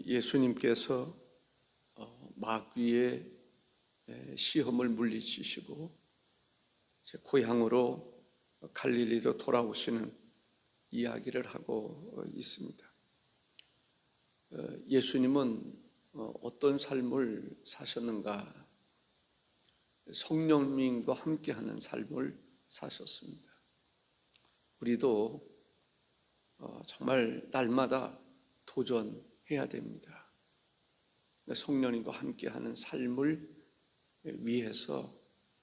예수님께서 마귀의 시험을 물리치시고 고향으로 갈릴리로 돌아오시는 이야기를 하고 있습니다. 예수님은 어떤 삶을 사셨는가? 성령님과 함께하는 삶을 사셨습니다. 우리도 정말 날마다 도전해야 됩니다. 성령님과 함께하는 삶을 위해서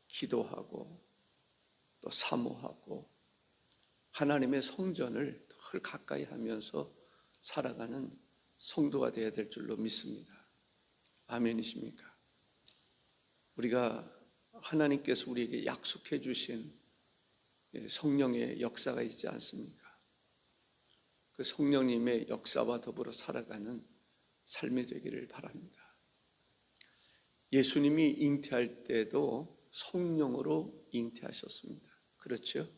기도하고 또 사모하고 하나님의 성전을 덜 가까이 하면서 살아가는 성도가 되어야 될 줄로 믿습니다. 아멘이십니까? 우리가 하나님께서 우리에게 약속해 주신 성령의 역사가 있지 않습니까? 그 성령님의 역사와 더불어 살아가는 삶이 되기를 바랍니다. 예수님이 잉태할 때도 성령으로 잉태하셨습니다. 그렇죠?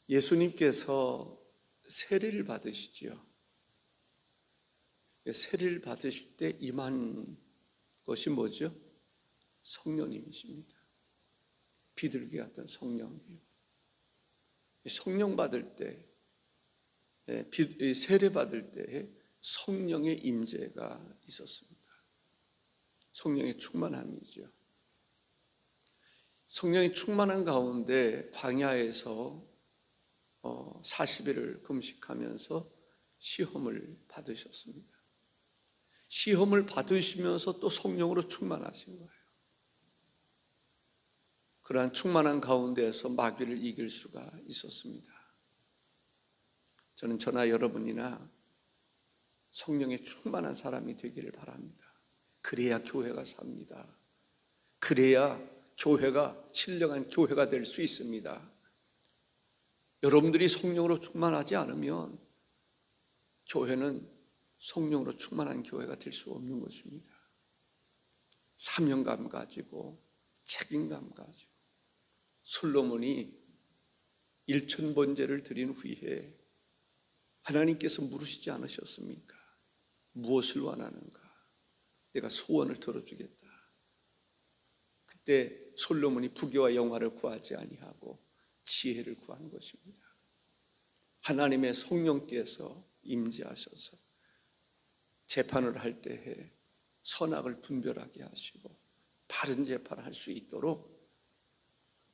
예수님께서 세례를 받으시지요. 세례를 받으실 때 임한 것이 뭐죠? 성령님이십니다. 비둘기 같은 성령이요. 성령 받을 때, 세례 받을 때에 성령의 임재가 있었습니다. 성령의 충만함이죠. 성령의 충만한 가운데 광야에서 40일을 금식하면서 시험을 받으셨습니다. 시험을 받으시면서 또 성령으로 충만하신 거예요. 그러한 충만한 가운데에서 마귀를 이길 수가 있었습니다. 저는 저나 여러분이나 성령의 충만한 사람이 되기를 바랍니다. 그래야 교회가 삽니다. 그래야 교회가 신령한 교회가 될 수 있습니다. 여러분들이 성령으로 충만하지 않으면 교회는 성령으로 충만한 교회가 될 수 없는 것입니다. 사명감 가지고 책임감 가지고 솔로몬이 1000번제를 드린 후에 하나님께서 물으시지 않으셨습니까? 무엇을 원하는가? 내가 소원을 들어주겠다. 그때 솔로몬이 부귀와 영화를 구하지 아니하고 지혜를 구한 것입니다. 하나님의 성령께서 임재하셔서 재판을 할 때에 선악을 분별하게 하시고 바른 재판을 할 수 있도록,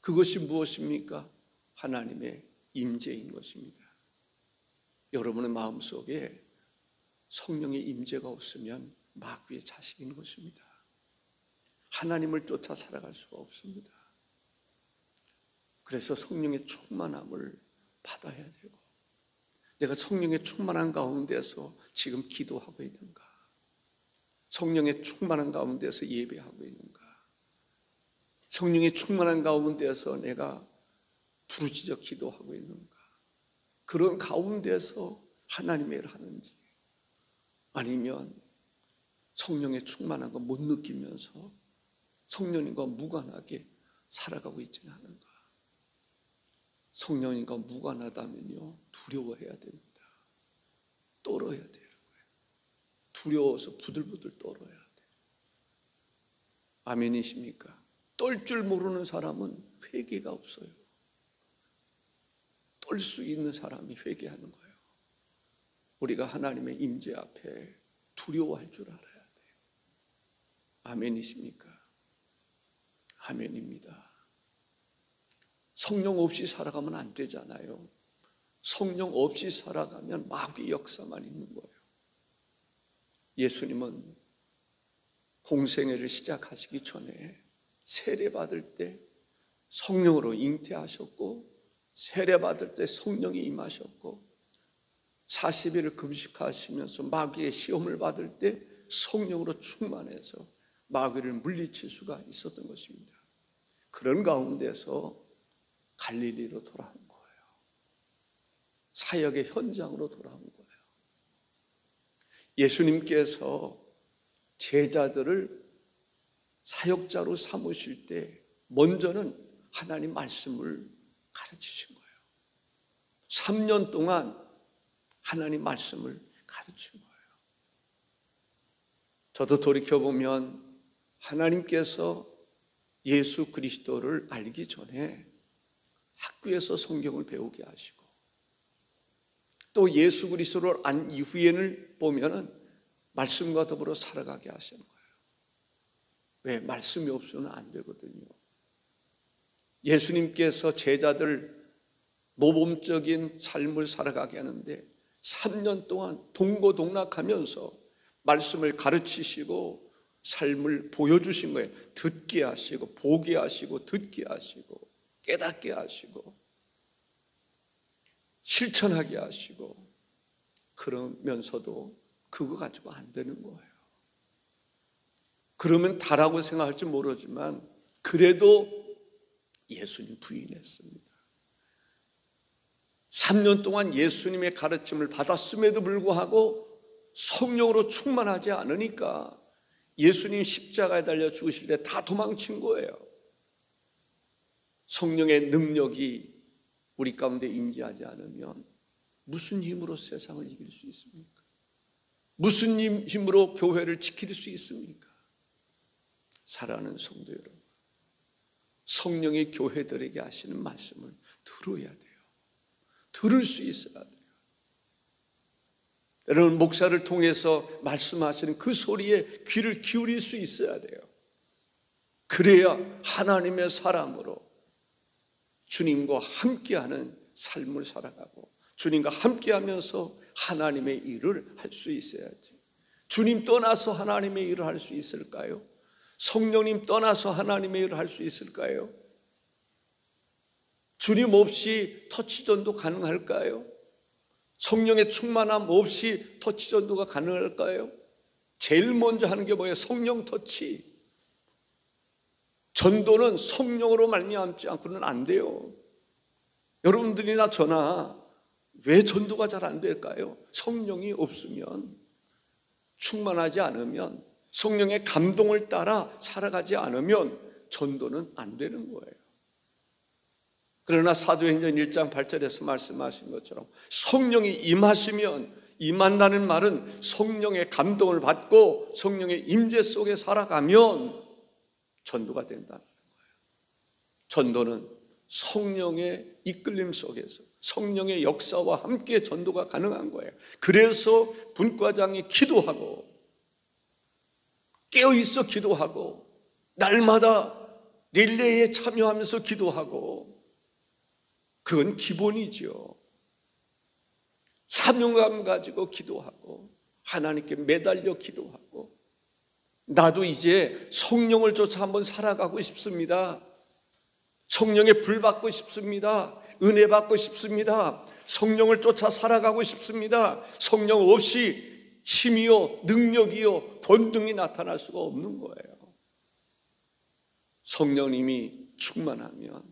그것이 무엇입니까? 하나님의 임재인 것입니다. 여러분의 마음속에 성령의 임재가 없으면 마귀의 자식인 것입니다. 하나님을 쫓아 살아갈 수가 없습니다. 그래서 성령의 충만함을 받아야 되고, 내가 성령의 충만한 가운데서 지금 기도하고 있는가? 성령의 충만한 가운데서 예배하고 있는가? 성령의 충만한 가운데서 내가 부르짖어 기도하고 있는가? 그런 가운데서 하나님의 일을 하는지, 아니면 성령의 충만한 거 못 느끼면서 성령님과 무관하게 살아가고 있지는 않은가? 성령님과 무관하다면요, 두려워해야 됩니다. 떨어야 되는 거예요. 두려워서 부들부들 떨어야 돼요. 아멘이십니까? 떨 줄 모르는 사람은 회개가 없어요. 떨 수 있는 사람이 회개하는 거예요. 우리가 하나님의 임재 앞에 두려워할 줄 알아야 돼요. 아멘이십니까? 아멘입니다. 성령 없이 살아가면 안 되잖아요. 성령 없이 살아가면 마귀 역사만 있는 거예요. 예수님은 공생애를 시작하시기 전에 세례받을 때 성령으로 잉태하셨고, 세례받을 때 성령이 임하셨고, 40일을 금식하시면서 마귀의 시험을 받을 때 성령으로 충만해서 마귀를 물리칠 수가 있었던 것입니다. 그런 가운데서 갈릴리로 돌아온 거예요. 사역의 현장으로 돌아온 거예요. 예수님께서 제자들을 사역자로 삼으실 때 먼저는 하나님 말씀을 가르치신 거예요. 3년 동안 하나님 말씀을 가르친 거예요. 저도 돌이켜보면 하나님께서 예수 그리스도를 알기 전에 학교에서 성경을 배우게 하시고, 또 예수 그리스도를 안 이후에는 보면은 말씀과 더불어 살아가게 하시는 거예요. 왜? 말씀이 없으면 안 되거든요. 예수님께서 제자들 모범적인 삶을 살아가게 하는데 3년 동안 동고동락하면서 말씀을 가르치시고 삶을 보여주신 거예요. 듣게 하시고 보게 하시고 듣게 하시고 깨닫게 하시고 실천하게 하시고, 그러면서도 그거 가지고 안 되는 거예요. 그러면 다라고 생각할지 모르지만 그래도 예수님 부인했습니다. 3년 동안 예수님의 가르침을 받았음에도 불구하고 성령으로 충만하지 않으니까 예수님 십자가에 달려 죽으실 때 다 도망친 거예요. 성령의 능력이 우리 가운데 임재하지 않으면 무슨 힘으로 세상을 이길 수 있습니까? 무슨 힘으로 교회를 지킬 수 있습니까? 사랑하는 성도 여러분, 성령이 교회들에게 하시는 말씀을 들어야 돼요. 들을 수 있어야 돼요. 여러분, 목사를 통해서 말씀하시는 그 소리에 귀를 기울일 수 있어야 돼요. 그래야 하나님의 사람으로 주님과 함께하는 삶을 살아가고 주님과 함께하면서 하나님의 일을 할 수 있어야지. 주님 떠나서 하나님의 일을 할 수 있을까요? 성령님 떠나서 하나님의 일을 할 수 있을까요? 주님 없이 터치전도 가능할까요? 성령의 충만함 없이 터치전도가 가능할까요? 제일 먼저 하는 게 뭐예요? 성령 터치. 전도는 성령으로 말미암지 않고는 안 돼요. 여러분들이나 저나 왜 전도가 잘 안 될까요? 성령이 없으면, 충만하지 않으면, 성령의 감동을 따라 살아가지 않으면 전도는 안 되는 거예요. 그러나 사도행전 1장 8절에서 말씀하신 것처럼 성령이 임하시면, 임한다는 말은 성령의 감동을 받고 성령의 임재 속에 살아가면 전도가 된다는 거예요. 전도는 성령의 이끌림 속에서 성령의 역사와 함께 전도가 가능한 거예요. 그래서 분과장이 기도하고 깨어있어 기도하고 날마다 릴레이에 참여하면서 기도하고, 그건 기본이죠. 사명감 가지고 기도하고 하나님께 매달려 기도하고, 나도 이제 성령을 쫓아 한번 살아가고 싶습니다. 성령의 불 받고 싶습니다. 은혜 받고 싶습니다. 성령을 쫓아 살아가고 싶습니다. 성령 없이 힘이요 능력이요 권능이 나타날 수가 없는 거예요. 성령님이 충만하면,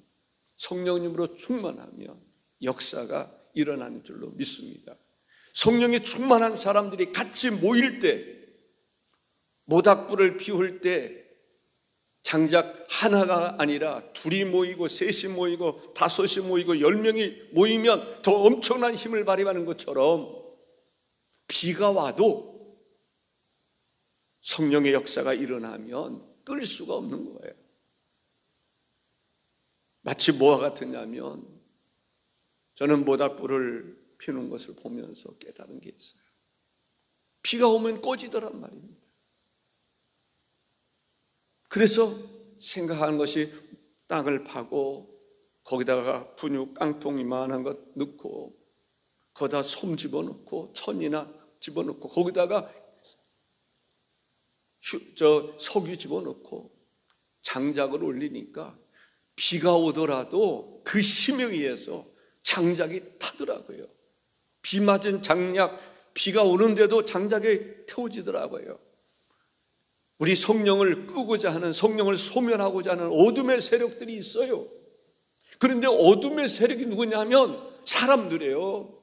성령님으로 충만하면 역사가 일어나는 줄로 믿습니다. 성령이 충만한 사람들이 같이 모일 때, 모닥불을 피울 때 장작 하나가 아니라 둘이 모이고 셋이 모이고 다섯이 모이고 10명이 모이면 더 엄청난 힘을 발휘하는 것처럼 비가 와도 성령의 역사가 일어나면 끌 수가 없는 거예요. 마치 뭐와 같으냐면, 저는 모닥불을 피우는 것을 보면서 깨달은 게 있어요. 비가 오면 꺼지더란 말입니다. 그래서 생각하는 것이 땅을 파고 거기다가 분유 깡통 이만한 것 넣고 거기다 솜 집어넣고 천이나 집어넣고 거기다가 석유 집어넣고 장작을 올리니까 비가 오더라도 그 힘에 의해서 장작이 타더라고요. 비 맞은 장작, 비가 오는데도 장작에 태워지더라고요. 우리 성령을 끄고자 하는, 성령을 소멸하고자 하는 어둠의 세력들이 있어요. 그런데 어둠의 세력이 누구냐면 사람들이에요.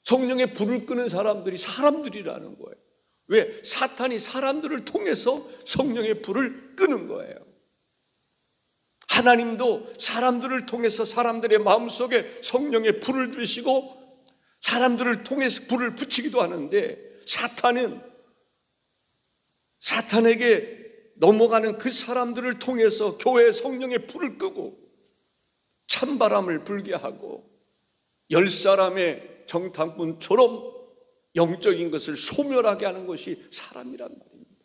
성령의 불을 끄는 사람들이 사람들이라는 거예요. 왜? 사탄이 사람들을 통해서 성령의 불을 끄는 거예요. 하나님도 사람들을 통해서 사람들의 마음속에 성령의 불을 주시고 사람들을 통해서 불을 붙이기도 하는데 사탄에게 넘어가는 그 사람들을 통해서 교회의 성령의 불을 끄고 찬바람을 불게 하고 10사람의 정탐꾼처럼 영적인 것을 소멸하게 하는 것이 사람이란 말입니다.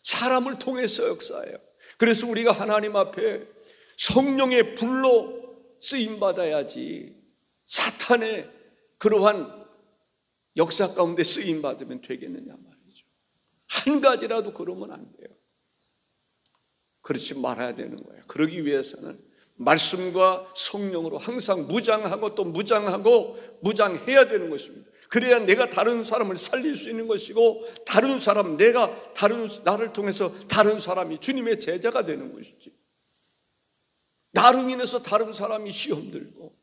사람을 통해서 역사해요. 그래서 우리가 하나님 앞에 성령의 불로 쓰임받아야지 사탄의 그러한 역사 가운데 쓰임받으면 되겠느냐 말이죠. 한 가지라도 그러면 안 돼요. 그렇지 말아야 되는 거예요. 그러기 위해서는 말씀과 성령으로 항상 무장하고 또 무장하고 무장해야 되는 것입니다. 그래야 내가 다른 사람을 살릴 수 있는 것이고 나를 통해서 다른 사람이 주님의 제자가 되는 것이지. 나로 인해서 다른 사람이 시험 들고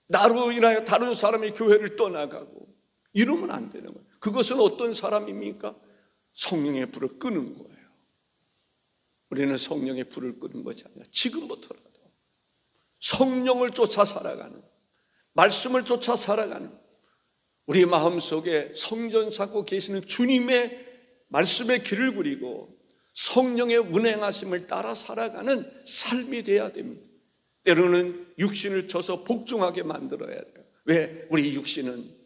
나로 인하여 다른 사람이 교회를 떠나가고 이러면 안 되는 거예요. 그것은 어떤 사람입니까? 성령의 불을 끄는 거예요. 우리는 성령의 불을 끄는 것이 아니라 지금부터라도 성령을 쫓아 살아가는, 말씀을 쫓아 살아가는, 우리 마음속에 성전 쌓고 계시는 주님의 말씀의 길을 그리고 성령의 운행하심을 따라 살아가는 삶이 돼야 됩니다. 때로는 육신을 쳐서 복종하게 만들어야 돼요. 왜? 우리 육신은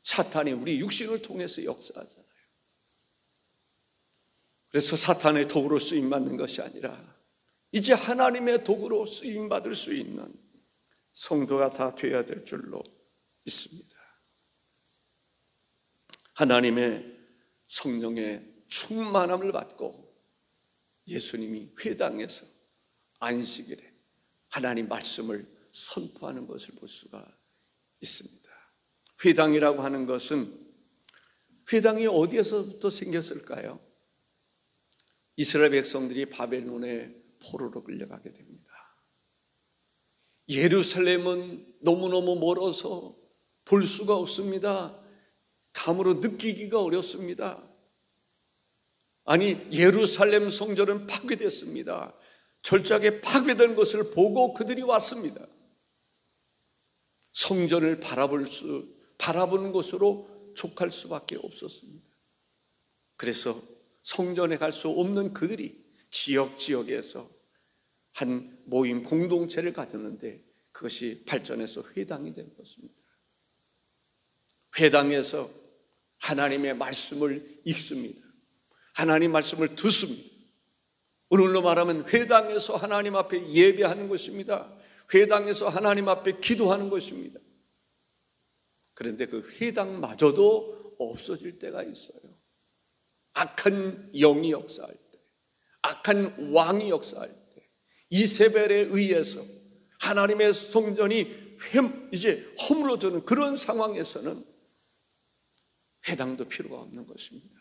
사탄이 우리 육신을 통해서 역사하잖아요. 그래서 사탄의 도구로 쓰임받는 것이 아니라 이제 하나님의 도구로 쓰임받을 수 있는 성도가 다 되어야 될 줄로 믿습니다. 하나님의 성령의 충만함을 받고 예수님이 회당에서 안식일에 하나님 말씀을 선포하는 것을 볼 수가 있습니다. 회당이라고 하는 것은, 회당이 어디에서부터 생겼을까요? 이스라엘 백성들이 바벨론의 포로로 끌려가게 됩니다. 예루살렘은 너무너무 멀어서 볼 수가 없습니다. 감으로 느끼기가 어렵습니다. 아니, 예루살렘 성전은 파괴됐습니다. 철저하게 파괴된 것을 보고 그들이 왔습니다. 성전을 바라보는 것으로 족할 수밖에 없었습니다. 그래서 성전에 갈 수 없는 그들이 지역에서 한 모임 공동체를 가졌는데 그것이 발전해서 회당이 된 것입니다. 회당에서 하나님의 말씀을 읽습니다. 하나님 말씀을 듣습니다. 오늘로 말하면 회당에서 하나님 앞에 예배하는 것입니다. 회당에서 하나님 앞에 기도하는 것입니다. 그런데 그 회당마저도 없어질 때가 있어요. 악한 영이 역사할 때, 악한 왕이 역사할 때, 이세벨에 의해서 하나님의 성전이 이제 허물어지는 그런 상황에서는 회당도 필요가 없는 것입니다.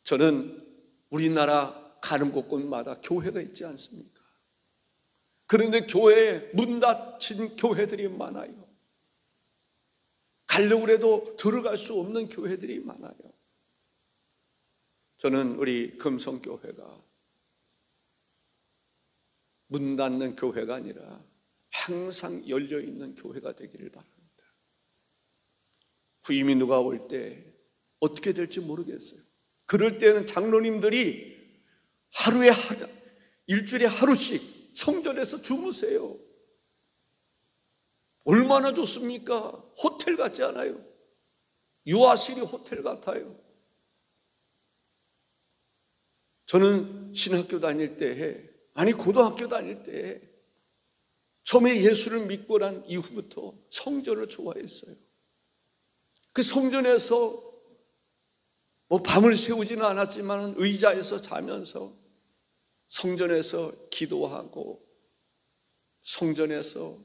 저는 우리나라 가는 곳곳마다 교회가 있지 않습니까? 그런데 교회에 문 닫힌 교회들이 많아요. 가려고 해도 들어갈 수 없는 교회들이 많아요. 저는 우리 금성교회가 문 닫는 교회가 아니라 항상 열려있는 교회가 되기를 바랍니다. 후임이 누가 올 때 어떻게 될지 모르겠어요. 그럴 때는 장로님들이 일주일에 하루씩 성전에서 주무세요. 얼마나 좋습니까? 호텔 같지 않아요? 유아실이 호텔 같아요. 저는 신학교 다닐 때에, 고등학교 다닐 때에 처음에 예수를 믿고 난 이후부터 성전을 좋아했어요. 그 성전에서 밤을 새우지는 않았지만 의자에서 자면서 성전에서 기도하고 성전에서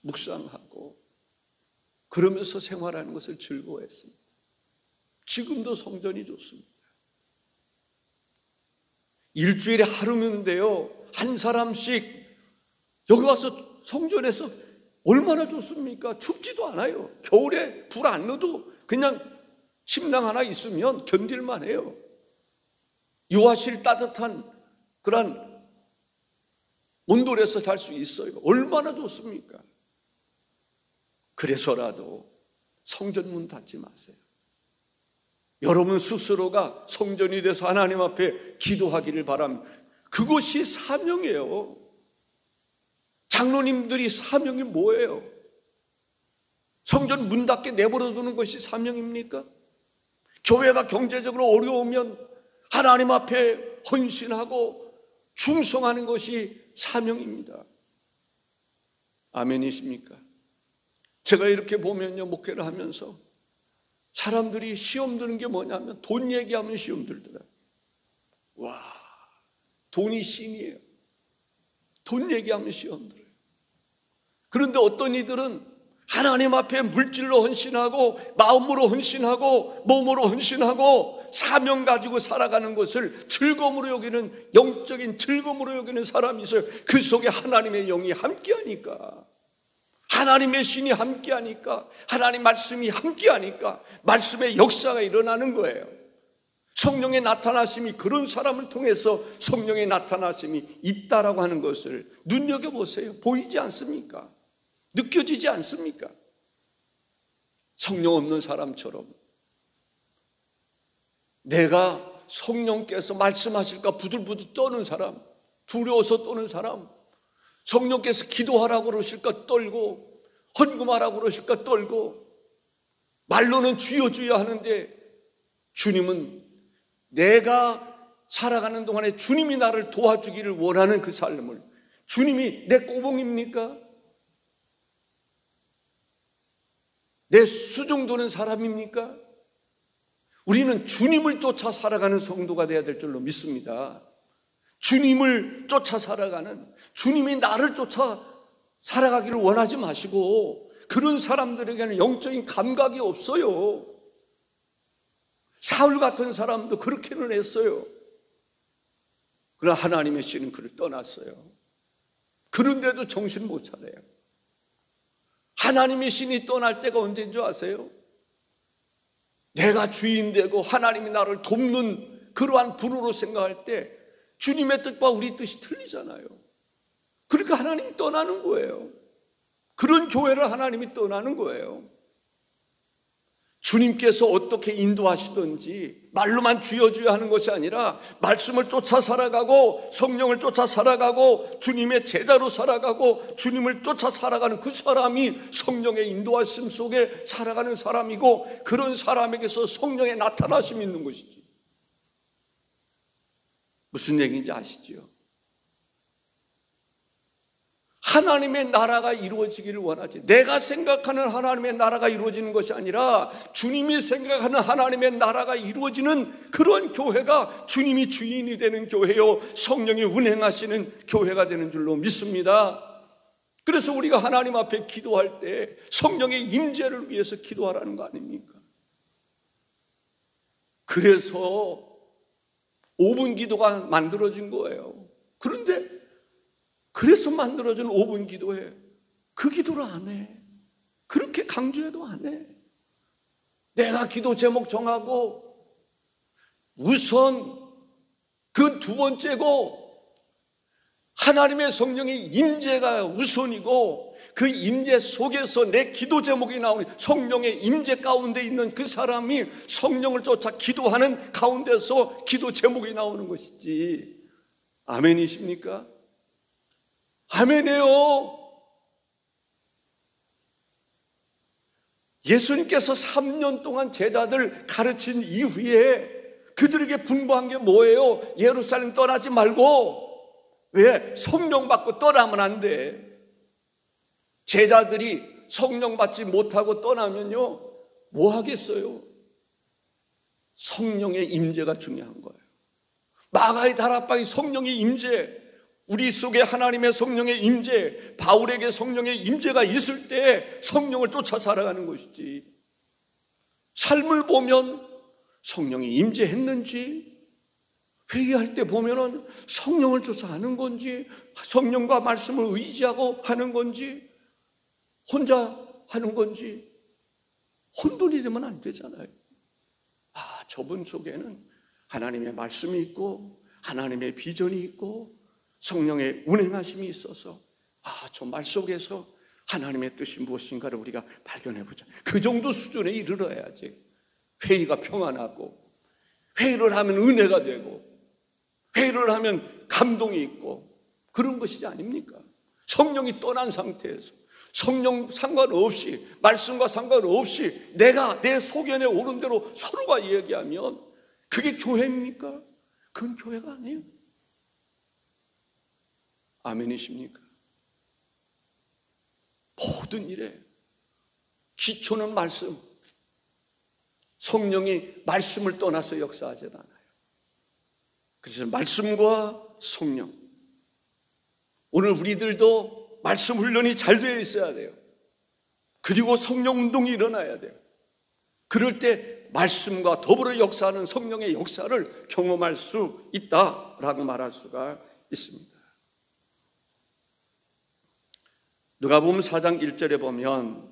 묵상하고 그러면서 생활하는 것을 즐거워했습니다. 지금도 성전이 좋습니다. 일주일에 하루인데요, 한 사람씩 여기 와서 성전에서 얼마나 좋습니까? 춥지도 않아요. 겨울에 불 안 넣어도 그냥 침낭 하나 있으면 견딜만 해요. 유아실 따뜻한 그런 온돌에서 잘 수 있어요. 얼마나 좋습니까? 그래서라도 성전 문 닫지 마세요. 여러분 스스로가 성전이 돼서 하나님 앞에 기도하기를 바랍니다. 그것이 사명이에요. 장로님들이 사명이 뭐예요? 성전 문 닫게 내버려 두는 것이 사명입니까? 교회가 경제적으로 어려우면 하나님 앞에 헌신하고 충성하는 것이 사명입니다. 아멘이십니까? 제가 이렇게 보면요, 목회를 하면서 사람들이 시험 드는 게 뭐냐면 돈 얘기하면 시험 들더라고요. 와, 돈이 신이에요. 돈 얘기하면 시험 들어요. 그런데 어떤 이들은 하나님 앞에 물질로 헌신하고 마음으로 헌신하고 몸으로 헌신하고 사명 가지고 살아가는 것을 즐거움으로 여기는, 영적인 즐거움으로 여기는 사람이 있어요. 그 속에 하나님의 영이 함께하니까, 하나님의 신이 함께하니까, 하나님 말씀이 함께하니까 말씀의 역사가 일어나는 거예요. 성령의 나타나심이, 그런 사람을 통해서 성령의 나타나심이 있다라고 하는 것을 눈여겨보세요. 보이지 않습니까? 느껴지지 않습니까? 성령 없는 사람처럼 내가 성령께서 말씀하실까 부들부들 떠는 사람, 두려워서 떠는 사람, 성령께서 기도하라고 그러실까 떨고, 헌금하라고 그러실까 떨고, 말로는 주여 주여 하는데 주님은 내가 살아가는 동안에 주님이 나를 도와주기를 원하는 그 삶을, 주님이 내 꼬봉입니까? 내 수종도는 사람입니까? 우리는 주님을 쫓아 살아가는 성도가 되어야 될 줄로 믿습니다. 주님을 쫓아 살아가는, 주님이 나를 쫓아 살아가기를 원하지 마시고, 그런 사람들에게는 영적인 감각이 없어요. 사울 같은 사람도 그렇게는 했어요. 그러나 하나님의 신은 그를 떠났어요. 그런데도 정신 못 차려요. 하나님의 신이 떠날 때가 언제인 줄 아세요? 내가 주인 되고 하나님이 나를 돕는 그러한 분으로 생각할 때 주님의 뜻과 우리 뜻이 틀리잖아요. 그러니까 하나님이 떠나는 거예요. 그런 교회를 하나님이 떠나는 거예요. 주님께서 어떻게 인도하시든지 말로만 주여 주여 하는 것이 아니라 말씀을 쫓아 살아가고 성령을 쫓아 살아가고 주님의 제자로 살아가고 주님을 쫓아 살아가는 그 사람이 성령의 인도하심 속에 살아가는 사람이고, 그런 사람에게서 성령의 나타나심이 있는 것이지. 무슨 얘기인지 아시죠? 하나님의 나라가 이루어지기를 원하지, 내가 생각하는 하나님의 나라가 이루어지는 것이 아니라 주님이 생각하는 하나님의 나라가 이루어지는 그런 교회가 주님이 주인이 되는 교회요, 성령이 운행하시는 교회가 되는 줄로 믿습니다. 그래서 우리가 하나님 앞에 기도할 때 성령의 임재를 위해서 기도하라는 거 아닙니까? 그래서 5분 기도가 만들어진 거예요. 그런데 그래서 만들어진 5분 기도에 그 기도를 안 해. 그렇게 강조해도 안 해. 내가 기도 제목 정하고 우선 그 두 번째고, 하나님의 성령의 임재가 우선이고, 그 임재 속에서 내 기도 제목이 나오는, 성령의 임재 가운데 있는 그 사람이 성령을 쫓아 기도하는 가운데서 기도 제목이 나오는 것이지. 아멘이십니까? 아멘이에요. 예수님께서 3년 동안 제자들 가르친 이후에 그들에게 분부한 게 뭐예요? 예루살렘 떠나지 말고. 왜? 성령 받고 떠나면 안 돼. 제자들이 성령 받지 못하고 떠나면요, 뭐 하겠어요? 성령의 임재가 중요한 거예요. 마가의 다락방이 성령의 임재, 우리 속에 하나님의 성령의 임재, 바울에게 성령의 임재가 있을 때 성령을 쫓아 살아가는 것이지. 삶을 보면 성령이 임재했는지, 회개할 때 보면은 성령을 쫓아 하는 건지, 성령과 말씀을 의지하고 하는 건지, 혼자 하는 건지, 혼돈이 되면 안 되잖아요. 저분 속에는 하나님의 말씀이 있고 하나님의 비전이 있고 성령의 운행하심이 있어서 저 말 속에서 하나님의 뜻이 무엇인가를 우리가 발견해 보자. 그 정도 수준에 이르러야지. 회의가 평안하고, 회의를 하면 은혜가 되고, 회의를 하면 감동이 있고, 그런 것이 아닙니까? 성령이 떠난 상태에서 성령 상관없이, 말씀과 상관없이 내가 내 소견에 오른 대로 서로가 이야기하면 그게 교회입니까? 그건 교회가 아니에요. 아멘이십니까? 모든 일에 기초는 말씀. 성령이 말씀을 떠나서 역사하지 않아요. 그래서 말씀과 성령. 오늘 우리들도 말씀 훈련이 잘 되어 있어야 돼요. 그리고 성령 운동이 일어나야 돼요. 그럴 때 말씀과 더불어 역사하는 성령의 역사를 경험할 수 있다라고 말할 수가 있습니다. 누가복음 4장 1절에 보면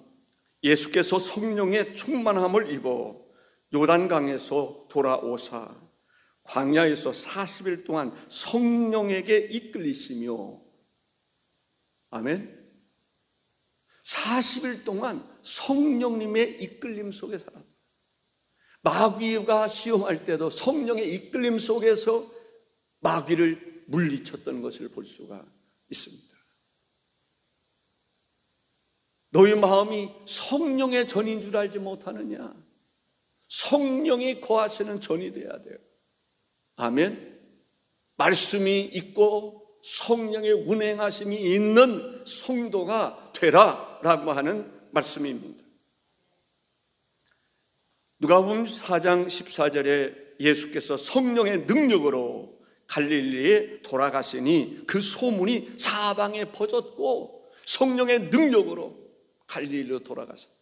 예수께서 성령의 충만함을 입어 요단강에서 돌아오사 광야에서 40일 동안 성령에게 이끌리시며, 아멘. 40일 동안 성령님의 이끌림 속에 살았다. 마귀가 시험할 때도 성령의 이끌림 속에서 마귀를 물리쳤던 것을 볼 수가 있습니다. 너희 마음이 성령의 전인 줄 알지 못하느냐? 성령이 거하시는 전이 돼야 돼요. 아멘. 말씀이 있고 성령의 운행하심이 있는 성도가 되라라고 하는 말씀입니다. 누가복음 4장 14절에 예수께서 성령의 능력으로 갈릴리에 돌아가시니 그 소문이 사방에 퍼졌고 성령의 능력으로 갈릴리로 돌아가셨다.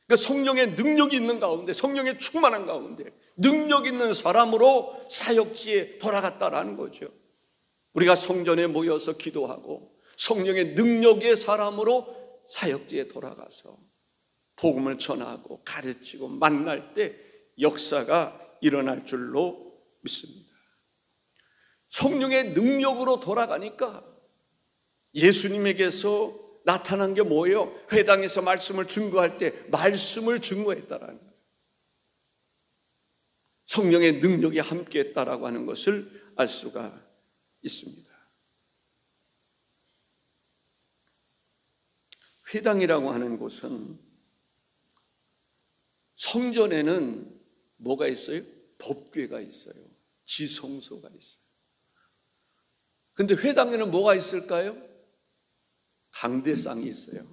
그러니까 성령의 능력이 있는 가운데, 성령의 충만한 가운데 능력 있는 사람으로 사역지에 돌아갔다라는 거죠. 우리가 성전에 모여서 기도하고 성령의 능력의 사람으로 사역지에 돌아가서 복음을 전하고 가르치고 만날 때 역사가 일어날 줄로 믿습니다. 성령의 능력으로 돌아가니까 예수님에게서 나타난 게 뭐예요? 회당에서 말씀을 증거할 때 말씀을 증거했다라는 거예요. 성령의 능력이 함께했다라고 하는 것을 알 수가 있습니다. 회당이라고 하는 곳은 성전에는 뭐가 있어요? 법궤가 있어요. 지성소가 있어요. 근데 회당에는 뭐가 있을까요? 강대상이 있어요.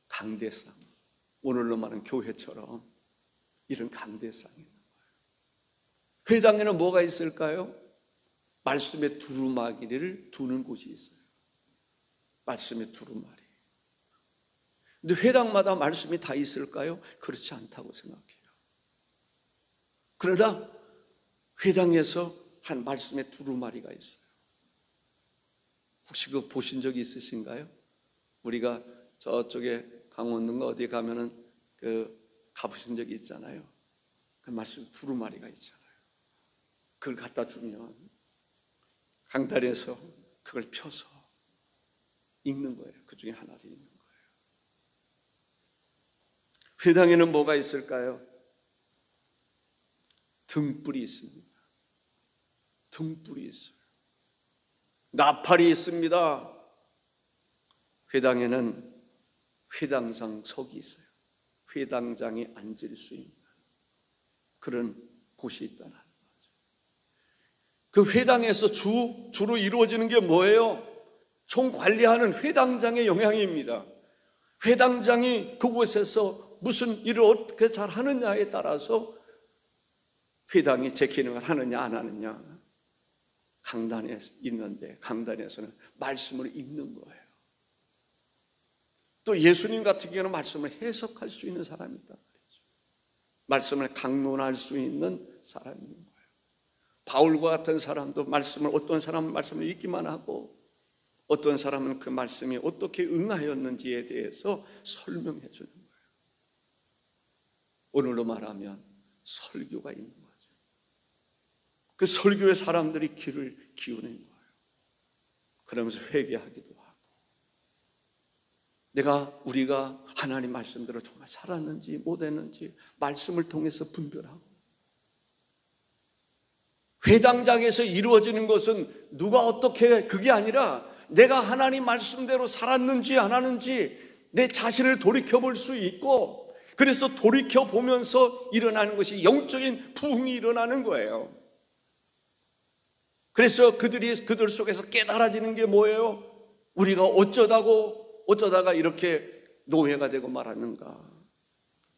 강대상. 오늘로 말하는 교회처럼 이런 강대상이 있는 거예요. 회당에는 뭐가 있을까요? 말씀의 두루마기를 두는 곳이 있어요. 말씀의 두루마리. 근데 회당마다 말씀이 다 있을까요? 그렇지 않다고 생각해요. 그러나 회당에서 한 말씀의 두루마리가 있어요. 혹시 그거 보신 적이 있으신가요? 우리가 저쪽에 강원도인가 어디 가면은 가보신 적이 있잖아요. 그 말씀 두루마리가 있잖아요. 그걸 갖다 주면 강단에서 그걸 펴서 읽는 거예요. 그 중에 하나를 읽는 거예요. 회당에는 뭐가 있을까요? 등불이 있습니다. 등불이 있어요. 나팔이 있습니다. 회당에는 회당장석이 있어요. 회당장이 앉을 수 있는 그런 곳이 있다는 거죠. 그 회당에서 주로 이루어지는 게 뭐예요? 총 관리하는 회당장의 영향입니다. 회당장이 그곳에서 무슨 일을 어떻게 잘 하느냐에 따라서 회당이 제 기능을 하느냐 안 하느냐. 강단에 있는데 강단에서는 말씀을 읽는 거예요. 또 예수님 같은 경우는 말씀을 해석할 수 있는 사람이 있단 말이죠. 말씀을 강론할 수 있는 사람이 있는 거예요. 바울과 같은 사람도 어떤 사람은 말씀을 읽기만 하고 어떤 사람은 그 말씀이 어떻게 응하였는지에 대해서 설명해 주는 거예요. 오늘로 말하면 설교가 있는 거죠. 그 설교에 사람들이 귀를 기울이는 거예요. 그러면서 회개하기도 하고 우리가 하나님 말씀대로 정말 살았는지 못했는지 말씀을 통해서 분별하고, 회당장에서 이루어지는 것은 누가 어떻게, 그게 아니라 내가 하나님 말씀대로 살았는지 안 하는지 내 자신을 돌이켜볼 수 있고, 그래서 돌이켜보면서 일어나는 것이 영적인 부흥이 일어나는 거예요. 그래서 그들 속에서 깨달아지는 게 뭐예요? 우리가 어쩌다가 이렇게 노예가 되고 말았는가,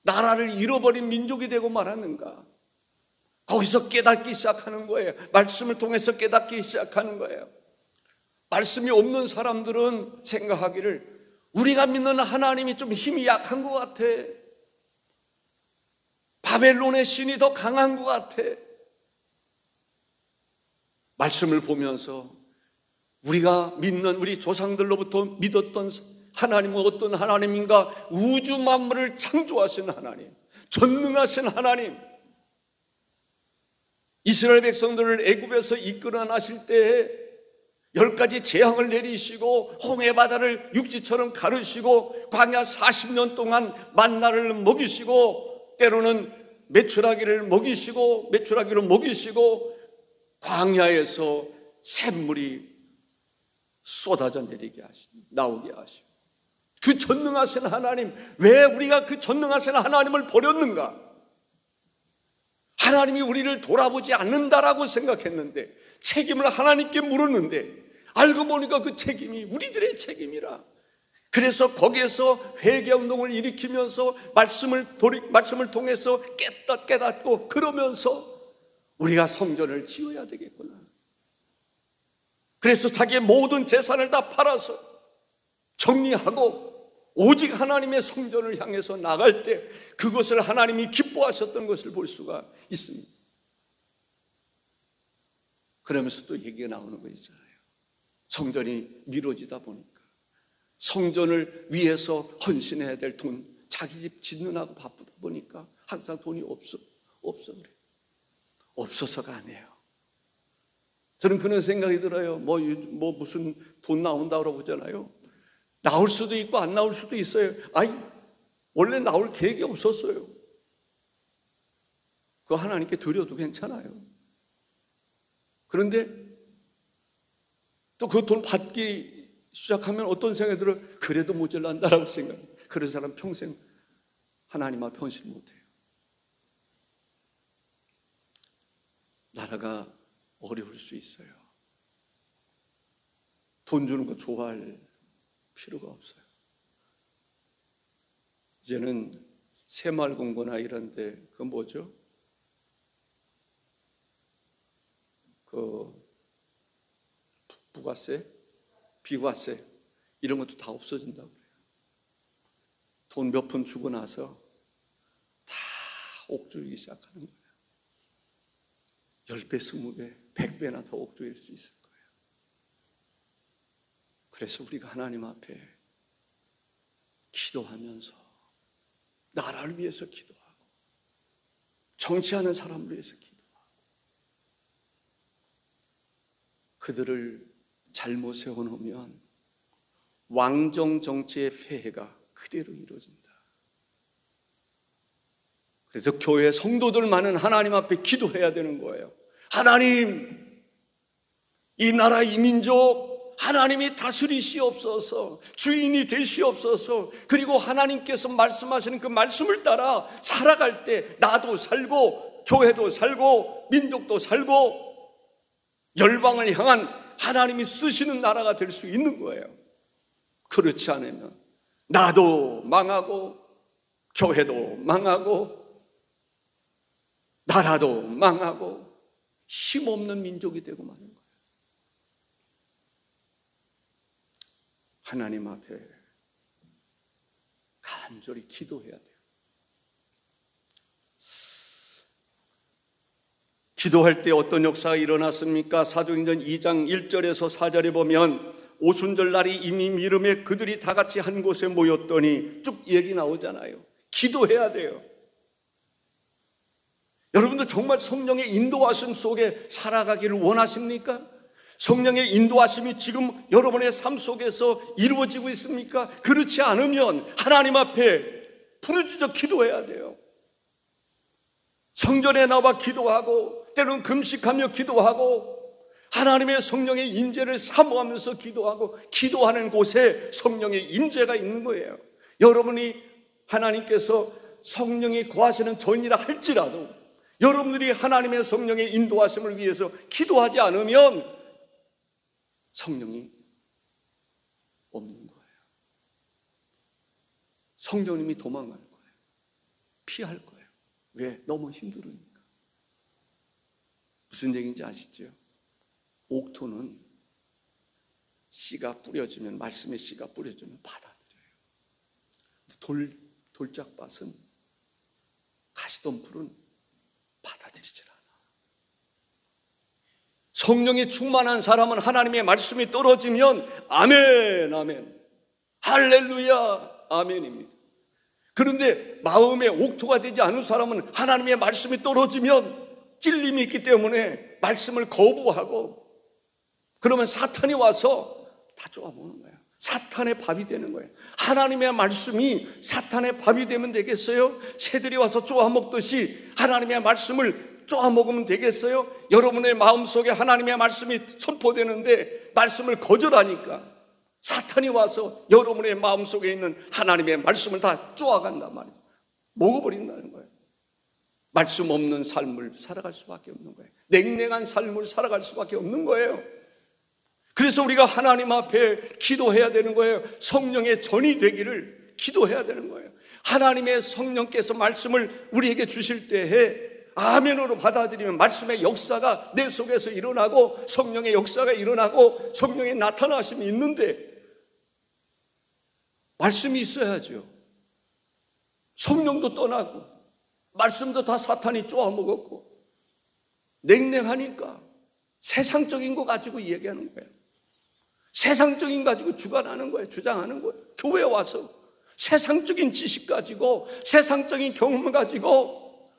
나라를 잃어버린 민족이 되고 말았는가. 거기서 깨닫기 시작하는 거예요. 말씀을 통해서 깨닫기 시작하는 거예요. 말씀이 없는 사람들은 생각하기를 우리가 믿는 하나님이 좀 힘이 약한 것 같아, 바벨론의 신이 더 강한 것 같아. 말씀을 보면서 우리가 믿는, 우리 조상들로부터 믿었던 하나님은 어떤 하나님인가? 우주 만물을 창조하신 하나님, 전능하신 하나님. 이스라엘 백성들을 애굽에서 이끌어 나실 때에 10가지 재앙을 내리시고 홍해 바다를 육지처럼 가르시고 광야 40년 동안 만나를 먹이시고, 때로는 메추라기를 먹이시고 광야에서 샘물이 쏟아져 내리게 나오게 하시고, 그 전능하신 하나님, 왜 우리가 그 전능하신 하나님을 버렸는가? 하나님이 우리를 돌아보지 않는다라고 생각했는데, 책임을 하나님께 물었는데, 알고 보니까 그 책임이 우리들의 책임이라. 그래서 거기에서 회개운동을 일으키면서 말씀을 통해서 깨닫고, 그러면서 우리가 성전을 지어야 되겠구나. 그래서 자기의 모든 재산을 다 팔아서 정리하고 오직 하나님의 성전을 향해서 나갈 때 그것을 하나님이 기뻐하셨던 것을 볼 수가 있습니다. 그러면서 또 얘기가 나오는 거 있잖아요. 성전이 미뤄지다 보니까 성전을 위해서 헌신해야 될 돈, 자기 집 짓느라고 바쁘다 보니까 항상 돈이 없어 그래. 없어서가 아니에요. 저는 그런 생각이 들어요. 무슨 돈 나온다고 그러잖아요. 나올 수도 있고 안 나올 수도 있어요. 원래 나올 계획이 없었어요. 그거 하나님께 드려도 괜찮아요. 그런데 또 그 돈 받기 시작하면 어떤 생각이 들어요? 그래도 모자란다라고 생각해요. 그런 사람 평생 하나님 앞에 헌신 못해요. 나라가 어려울 수 있어요. 돈 주는 거 좋아할 필요가 없어요. 이제는 새마을금고나 이런 데, 그 뭐죠? 그 부가세, 비과세 이런 것도 다 없어진다고 그래요. 돈 몇 푼 주고 나서 다 옥조이기 시작하는 거예요. 10배, 20배, 100배나 더 옥조일 수 있을 거예요. 그래서 우리가 하나님 앞에 기도하면서 나라를 위해서 기도하고 정치하는 사람을 위해서 기도하고, 그들을 잘못 세워놓으면 왕정 정치의 폐해가 그대로 이루어진다. 그래서 교회 성도들만은 하나님 앞에 기도해야 되는 거예요. 하나님, 이 나라, 이 민족 하나님이 다스리시옵소서, 주인이 되시옵소서. 그리고 하나님께서 말씀하시는 그 말씀을 따라 살아갈 때 나도 살고 교회도 살고 민족도 살고 열방을 향한 하나님이 쓰시는 나라가 될 수 있는 거예요. 그렇지 않으면 나도 망하고 교회도 망하고 나라도 망하고 힘없는 민족이 되고 마는 거예요. 하나님 앞에 간절히 기도해야 돼요. 기도할 때 어떤 역사가 일어났습니까? 사도행전 2장 1절에서 4절에 보면 오순절 날이 이미 미름에 그들이 다 같이 한 곳에 모였더니 쭉 얘기 나오잖아요. 기도해야 돼요. 여러분들 정말 성령의 인도하심 속에 살아가기를 원하십니까? 성령의 인도하심이 지금 여러분의 삶 속에서 이루어지고 있습니까? 그렇지 않으면 하나님 앞에 부르짖어 기도해야 돼요. 성전에 나와 기도하고 때로는 금식하며 기도하고 하나님의 성령의 임재를 사모하면서 기도하고 기도하는 곳에 성령의 임재가 있는 거예요. 여러분이 하나님께서 성령이 거하시는 전이라 할지라도 여러분들이 하나님의 성령의 인도하심을 위해서 기도하지 않으면 성령이 없는 거예요. 성령님이 도망갈 거예요. 피할 거예요. 왜? 너무 힘들으니까. 무슨 얘기인지 아시죠? 옥토는 씨가 뿌려지면, 말씀의 씨가 뿌려지면 받아들여요. 돌짝밭은, 가시덤불은 받아들이질 않아. 성령이 충만한 사람은 하나님의 말씀이 떨어지면 아멘, 아멘, 할렐루야, 아멘입니다. 그런데 마음의 옥토가 되지 않은 사람은 하나님의 말씀이 떨어지면 찔림이 있기 때문에 말씀을 거부하고, 그러면 사탄이 와서 다 쪼아먹는 거예요. 사탄의 밥이 되는 거예요. 하나님의 말씀이 사탄의 밥이 되면 되겠어요? 새들이 와서 쪼아먹듯이 하나님의 말씀을 쪼아먹으면 되겠어요? 여러분의 마음속에 하나님의 말씀이 선포되는데 말씀을 거절하니까 사탄이 와서 여러분의 마음속에 있는 하나님의 말씀을 다 쪼아간단 말이죠. 먹어버린다는 거예요. 말씀 없는 삶을 살아갈 수밖에 없는 거예요. 냉랭한 삶을 살아갈 수밖에 없는 거예요. 그래서 우리가 하나님 앞에 기도해야 되는 거예요. 성령의 전이 되기를 기도해야 되는 거예요. 하나님의 성령께서 말씀을 우리에게 주실 때에 아멘으로 받아들이면 말씀의 역사가 내 속에서 일어나고 성령의 역사가 일어나고 성령의 나타나심이 있는데, 말씀이 있어야죠. 성령도 떠나고 말씀도 다 사탄이 쪼아먹었고 냉랭하니까 세상적인 거 가지고 얘기하는 거예요. 세상적인 거 가지고 주관하는 거예요. 주장하는 거예요. 교회에 와서 세상적인 지식 가지고 세상적인 경험을 가지고,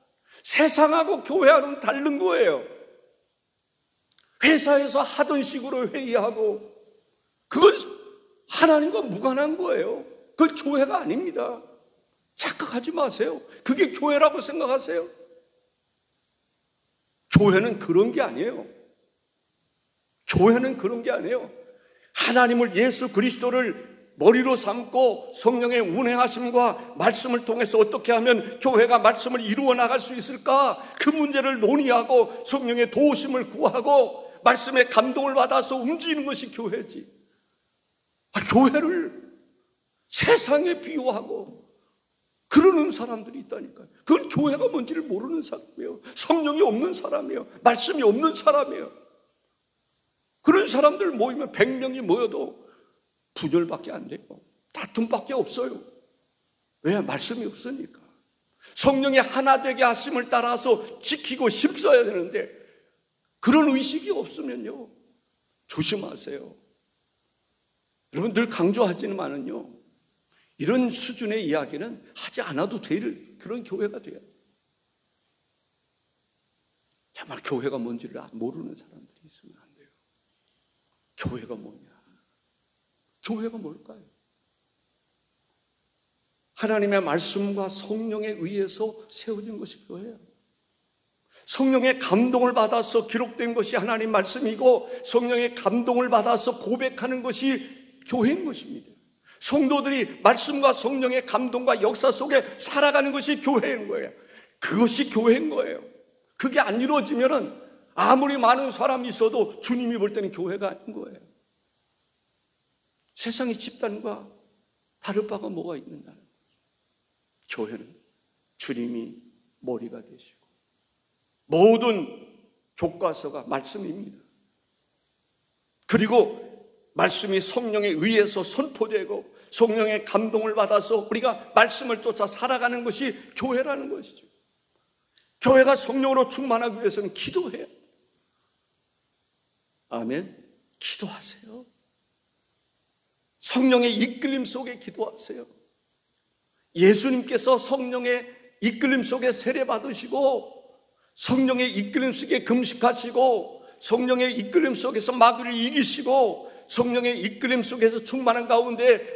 세상하고 교회하고는 다른 거예요. 회사에서 하던 식으로 회의하고 그건 하나님과 무관한 거예요. 그건 교회가 아닙니다. 착각하지 마세요. 그게 교회라고 생각하세요? 교회는 그런 게 아니에요. 교회는 그런 게 아니에요. 하나님을, 예수 그리스도를 머리로 삼고 성령의 운행하심과 말씀을 통해서 어떻게 하면 교회가 말씀을 이루어 나갈 수 있을까? 그 문제를 논의하고 성령의 도우심을 구하고 말씀의 감동을 받아서 움직이는 것이 교회지. 교회를 세상에 비유하고 그러는 사람들이 있다니까요. 그건 교회가 뭔지를 모르는 사람이에요. 성령이 없는 사람이에요. 말씀이 없는 사람이에요. 그런 사람들 모이면 100명이 모여도 분열밖에 안 돼요. 다툼밖에 없어요. 왜? 말씀이 없으니까. 성령의 하나 되게 하심을 따라서 지키고 힘써야 되는데 그런 의식이 없으면요, 조심하세요. 여러분, 늘 강조하지만은요, 이런 수준의 이야기는 하지 않아도 될 그런 교회가 돼요. 정말 교회가 뭔지를 모르는 사람들이 있으면 안 돼요. 교회가 뭐냐? 교회가 뭘까요? 하나님의 말씀과 성령에 의해서 세워진 것이 교회예요. 성령의 감동을 받아서 기록된 것이 하나님 말씀이고 성령의 감동을 받아서 고백하는 것이 교회인 것입니다. 성도들이 말씀과 성령의 감동과 역사 속에 살아가는 것이 교회인 거예요. 그것이 교회인 거예요. 그게 안 이루어지면은 아무리 많은 사람이 있어도 주님이 볼 때는 교회가 아닌 거예요. 세상의 집단과 다를 바가 뭐가 있는다는 거죠. 교회는 주님이 머리가 되시고 모든 교과서가 말씀입니다. 그리고 말씀이 성령에 의해서 선포되고 성령의 감동을 받아서 우리가 말씀을 쫓아 살아가는 것이 교회라는 것이죠. 교회가 성령으로 충만하기 위해서는 기도해요. 아멘. 기도하세요. 성령의 이끌림 속에 기도하세요. 예수님께서 성령의 이끌림 속에 세례 받으시고 성령의 이끌림 속에 금식하시고 성령의 이끌림 속에서 마귀를 이기시고 성령의 이끌림 속에서 충만한 가운데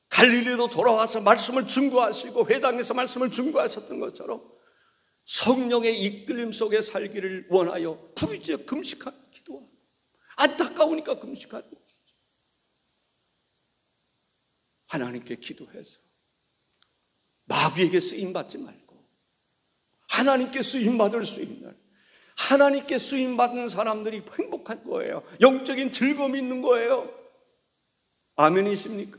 갈릴리로 돌아와서 말씀을 증거하시고 회당에서 말씀을 증거하셨던 것처럼 성령의 이끌림 속에 살기를 원하여 부르짖어 금식하고 기도하고 안타까우니까 금식하는 것이죠. 하나님께 기도해서 마귀에게 쓰임받지 말고 하나님께 쓰임받을 수 있는, 하나님께 쓰임받는 사람들이 행복한 거예요. 영적인 즐거움이 있는 거예요. 아멘이십니까?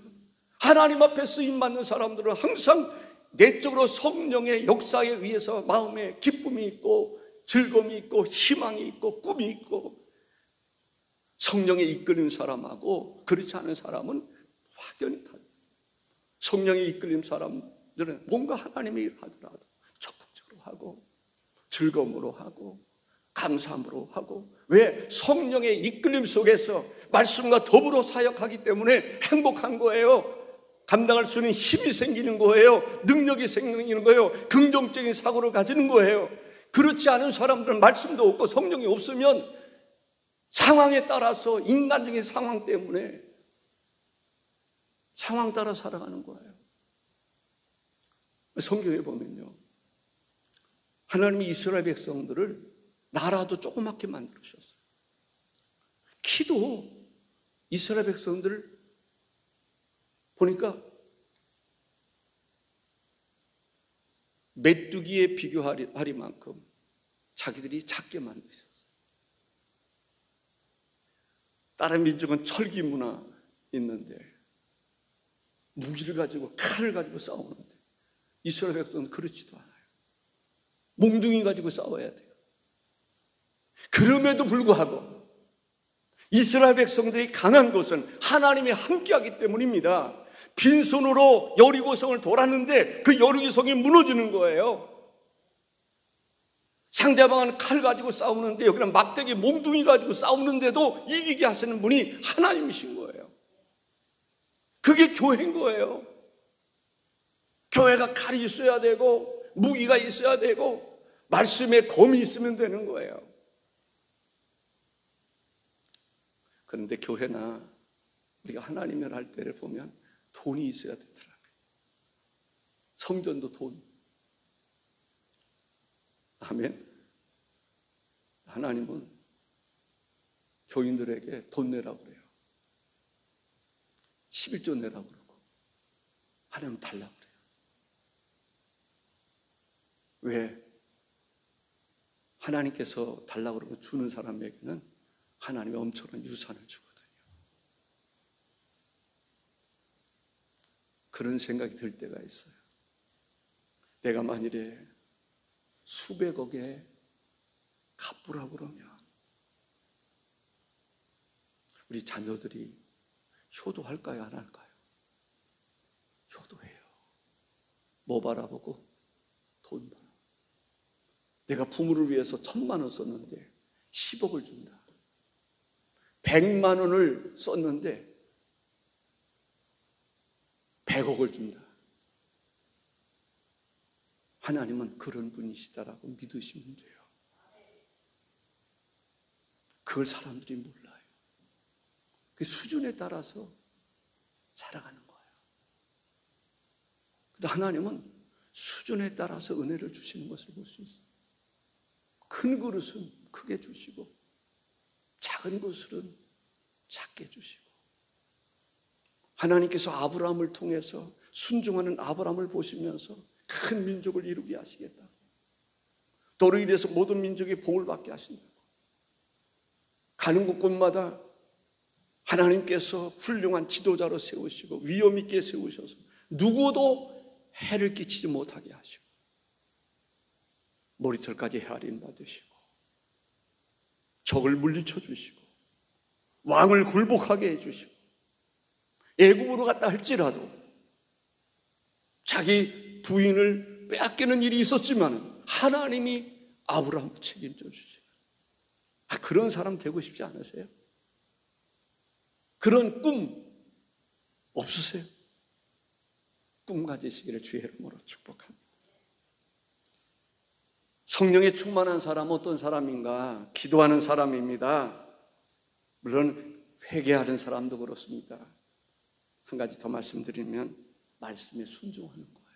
하나님 앞에 쓰임받는 사람들은 항상 내적으로 성령의 역사에 의해서 마음에 기쁨이 있고 즐거움이 있고 희망이 있고 꿈이 있고, 성령에 이끌린 사람하고 그렇지 않은 사람은 확연히 달라요. 성령에 이끌린 사람들은 뭔가 하나님의 일을 하더라도 적극적으로 하고 즐거움으로 하고 감사함으로 하고, 왜? 성령의 이끌림 속에서 말씀과 더불어 사역하기 때문에 행복한 거예요. 감당할 수 있는 힘이 생기는 거예요. 능력이 생기는 거예요. 긍정적인 사고를 가지는 거예요. 그렇지 않은 사람들은 말씀도 없고 성령이 없으면 상황에 따라서, 인간적인 상황 때문에 상황 따라 살아가는 거예요. 성경에 보면요, 하나님이 이스라엘 백성들을 나라도 조그맣게 만들으셨어요. 키도 이스라엘 백성들을 보니까 메뚜기에 비교할 만큼 자기들이 작게 만드셨어요. 다른 민족은 철기 문화 있는데 무기를 가지고 칼을 가지고 싸우는데 이스라엘 백성은 그렇지도 않아요. 몽둥이 가지고 싸워야 돼요. 그럼에도 불구하고 이스라엘 백성들이 강한 것은 하나님이 함께하기 때문입니다. 빈손으로 여리고성을 돌았는데 그 여리고성이 무너지는 거예요. 상대방은 칼 가지고 싸우는데 여기는 막대기 몽둥이 가지고 싸우는데도 이기게 하시는 분이 하나님이신 거예요. 그게 교회인 거예요. 교회가 칼이 있어야 되고 무기가 있어야 되고 말씀에 검이 있으면 되는 거예요. 그런데 교회나 우리가 하나님을 할 때를 보면 돈이 있어야 되더라고요. 성전도 돈. 아멘. 하나님은 교인들에게 돈 내라고 그래요. 11조 내라고 그러고 하나님 달라고 그래요. 왜? 하나님께서 달라고 그러고 주는 사람에게는 하나님의 엄청난 유산을 주거든요. 그런 생각이 들 때가 있어요. 내가 만일에 수백억에 갚으라고 그러면 우리 자녀들이 효도할까요? 안 할까요? 효도해요. 뭐 바라보고? 돈 바라보고. 내가 부모를 위해서 1,000만 원 썼는데 10억을 준다. 100만 원을 썼는데 100억을 준다. 하나님은 그런 분이시다라고 믿으시면 돼요. 그걸 사람들이 몰라요. 그 수준에 따라서 살아가는 거예요. 근데 하나님은 수준에 따라서 은혜를 주시는 것을 볼 수 있어요. 큰 그릇은 크게 주시고 작은 그릇은 작게 주시고, 하나님께서 아브라함을 통해서 순종하는 아브라함을 보시면서 큰 민족을 이루게 하시겠다고, 너로 인해서 모든 민족이 복을 받게 하신다고, 가는 곳곳마다 하나님께서 훌륭한 지도자로 세우시고 위엄 있게 세우셔서 누구도 해를 끼치지 못하게 하시고 머리털까지 헤아림 받으시고 적을 물리쳐 주시고 왕을 굴복하게 해주시고, 애굽으로 갔다 할지라도 자기 부인을 빼앗기는 일이 있었지만 하나님이 아브라함을 책임져 주시는, 그런 사람 되고 싶지 않으세요? 그런 꿈 없으세요? 꿈 가지시기를 주의 이름으로 축복합니다. 성령에 충만한 사람은 어떤 사람인가? 기도하는 사람입니다. 물론 회개하는 사람도 그렇습니다. 한 가지 더 말씀드리면 말씀에 순종하는 거예요.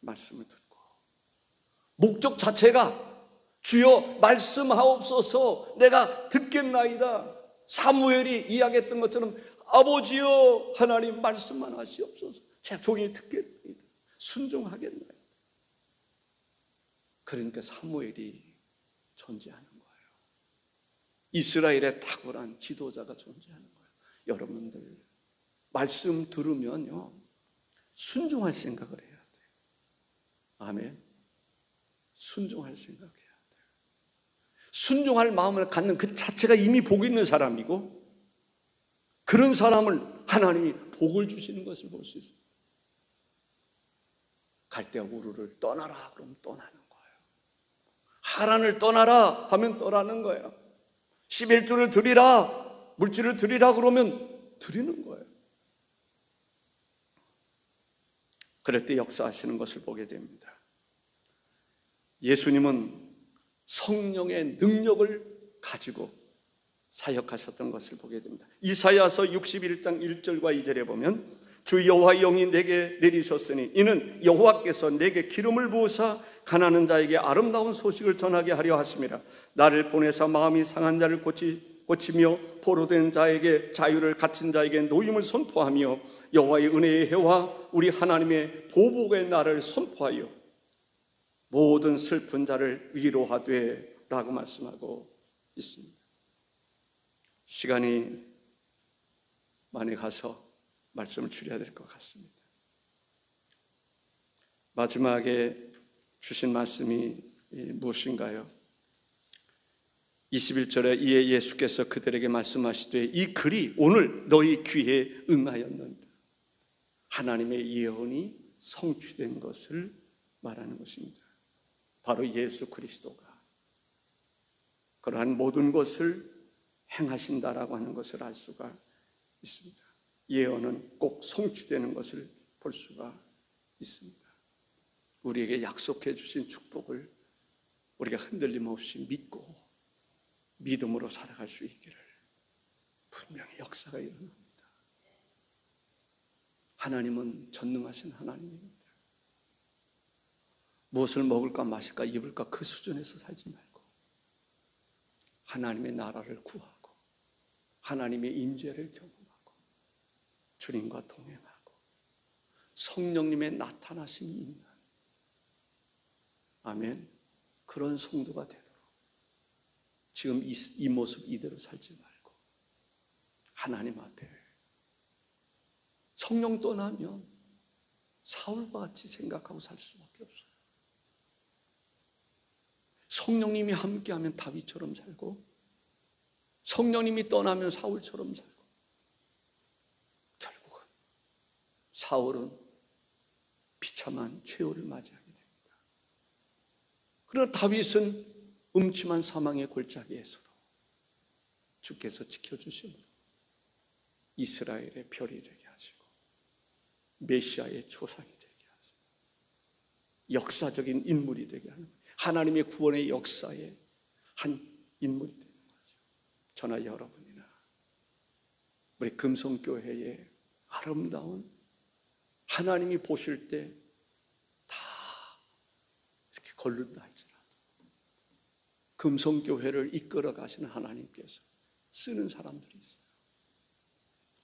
말씀을 듣고 목적 자체가 주여 말씀하옵소서 내가 듣겠나이다. 사무엘이 이야기했던 것처럼 아버지여 하나님 말씀만 하시옵소서 제가 종이 듣겠나이다. 순종하겠나이다. 그러니까 사무엘이 존재하는 거예요. 이스라엘의 탁월한 지도자가 존재하는 거예요. 여러분들 말씀 들으면요 순종할 생각을 해야 돼요. 아멘. 순종할 생각해야 돼요. 순종할 마음을 갖는 그 자체가 이미 복 있는 사람이고 그런 사람을 하나님이 복을 주시는 것을 볼 수 있어요. 갈대아 우르를 떠나라 그러면 떠나는 거예요. 하란을 떠나라 하면 떠나는 거예요. 11조를 드리라 물질을 드리라 그러면 드리는 거예요. 그럴 때 역사하시는 것을 보게 됩니다. 예수님은 성령의 능력을 가지고 사역하셨던 것을 보게 됩니다. 이사야서 61장 1절과 2절에 보면 주 여호와의 영이 내게 내리셨으니 이는 여호와께서 내게 기름을 부으사 가난한 자에게 아름다운 소식을 전하게 하려 하심이라. 나를 보내사 마음이 상한 자를 고치며 포로된 자에게 자유를, 갇힌 자에게 노임을 선포하며 여호와의 은혜의 해와 우리 하나님의 보복의 날을 선포하여 모든 슬픈 자를 위로하되 라고 말씀하고 있습니다. 시간이 많이 가서 말씀을 줄여야 될 것 같습니다. 마지막에 주신 말씀이 무엇인가요? 21절에 이에 예수께서 그들에게 말씀하시되 이 글이 오늘 너희 귀에 응하였느니라. 하나님의 예언이 성취된 것을 말하는 것입니다. 바로 예수 그리스도가 그러한 모든 것을 행하신다라고 하는 것을 알 수가 있습니다. 예언은 꼭 성취되는 것을 볼 수가 있습니다. 우리에게 약속해 주신 축복을 우리가 흔들림 없이 믿고 믿음으로 살아갈 수 있기를 분명히 역사가 일어납니다. 하나님은 전능하신 하나님입니다. 무엇을 먹을까 마실까 입을까 그 수준에서 살지 말고 하나님의 나라를 구하고 하나님의 임재를 경험하고 주님과 동행하고 성령님의 나타나심이 있는 아멘 그런 성도가 되도록 지금 이 모습 이대로 살지 말고 하나님 앞에 성령 떠나면 사울과 같이 생각하고 살 수밖에 없어요. 성령님이 함께하면 다윗처럼 살고 성령님이 떠나면 사울처럼 살고 결국은 사울은 비참한 최후를 맞이하게 됩니다. 그러나 다윗은 음침한 사망의 골짜기에서도 주께서 지켜주심으로 이스라엘의 별이 되게 하시고 메시아의 조상이 되게 하시고 역사적인 인물이 되게 하는 거예요. 하나님의 구원의 역사의 한 인물이 되는 거죠. 저나 여러분이나 우리 금성교회의 아름다운 하나님이 보실 때 다 이렇게 걸른다 할지라도 금성교회를 이끌어 가시는 하나님께서 쓰는 사람들이 있어요.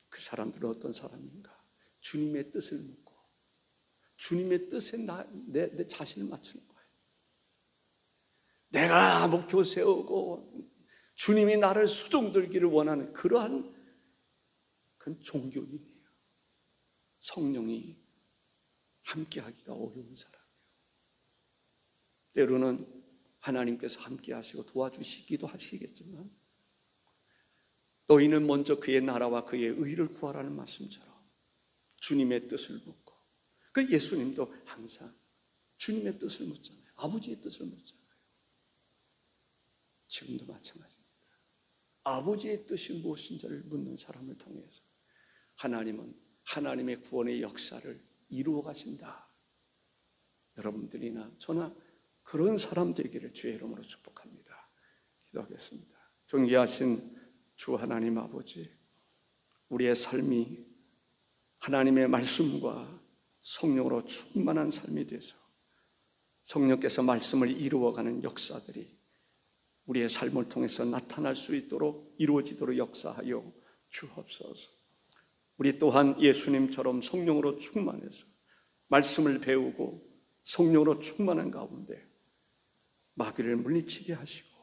그 사람들은 어떤 사람인가? 주님의 뜻을 묻고 주님의 뜻에 내 자신을 맞추는 거예요. 내가 목표 세우고 주님이 나를 수종들기를 원하는 그러한 그건 종교인이에요. 성령이 함께하기가 어려운 사람이에요. 때로는 하나님께서 함께하시고 도와주시기도 하시겠지만 너희는 먼저 그의 나라와 그의 의를 구하라는 말씀처럼 주님의 뜻을 묻고 그 예수님도 항상 주님의 뜻을 묻잖아요. 아버지의 뜻을 묻잖아요. 지금도 마찬가지입니다. 아버지의 뜻이 무엇인지를 묻는 사람을 통해서 하나님은 하나님의 구원의 역사를 이루어 가신다. 여러분들이나 저나 그런 사람 되기를 주의 이름으로 축복합니다. 기도하겠습니다. 존귀하신 주 하나님 아버지, 우리의 삶이 하나님의 말씀과 성령으로 충만한 삶이 돼서 성령께서 말씀을 이루어가는 역사들이 우리의 삶을 통해서 나타날 수 있도록 이루어지도록 역사하여 주옵소서. 우리 또한 예수님처럼 성령으로 충만해서 말씀을 배우고 성령으로 충만한 가운데 마귀를 물리치게 하시고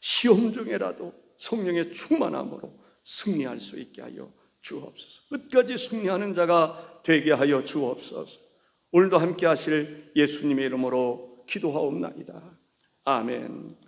시험 중에라도 성령의 충만함으로 승리할 수 있게 하여 주옵소서. 끝까지 승리하는 자가 되게 하여 주옵소서. 오늘도 함께 하실 예수님의 이름으로 기도하옵나이다. 아멘.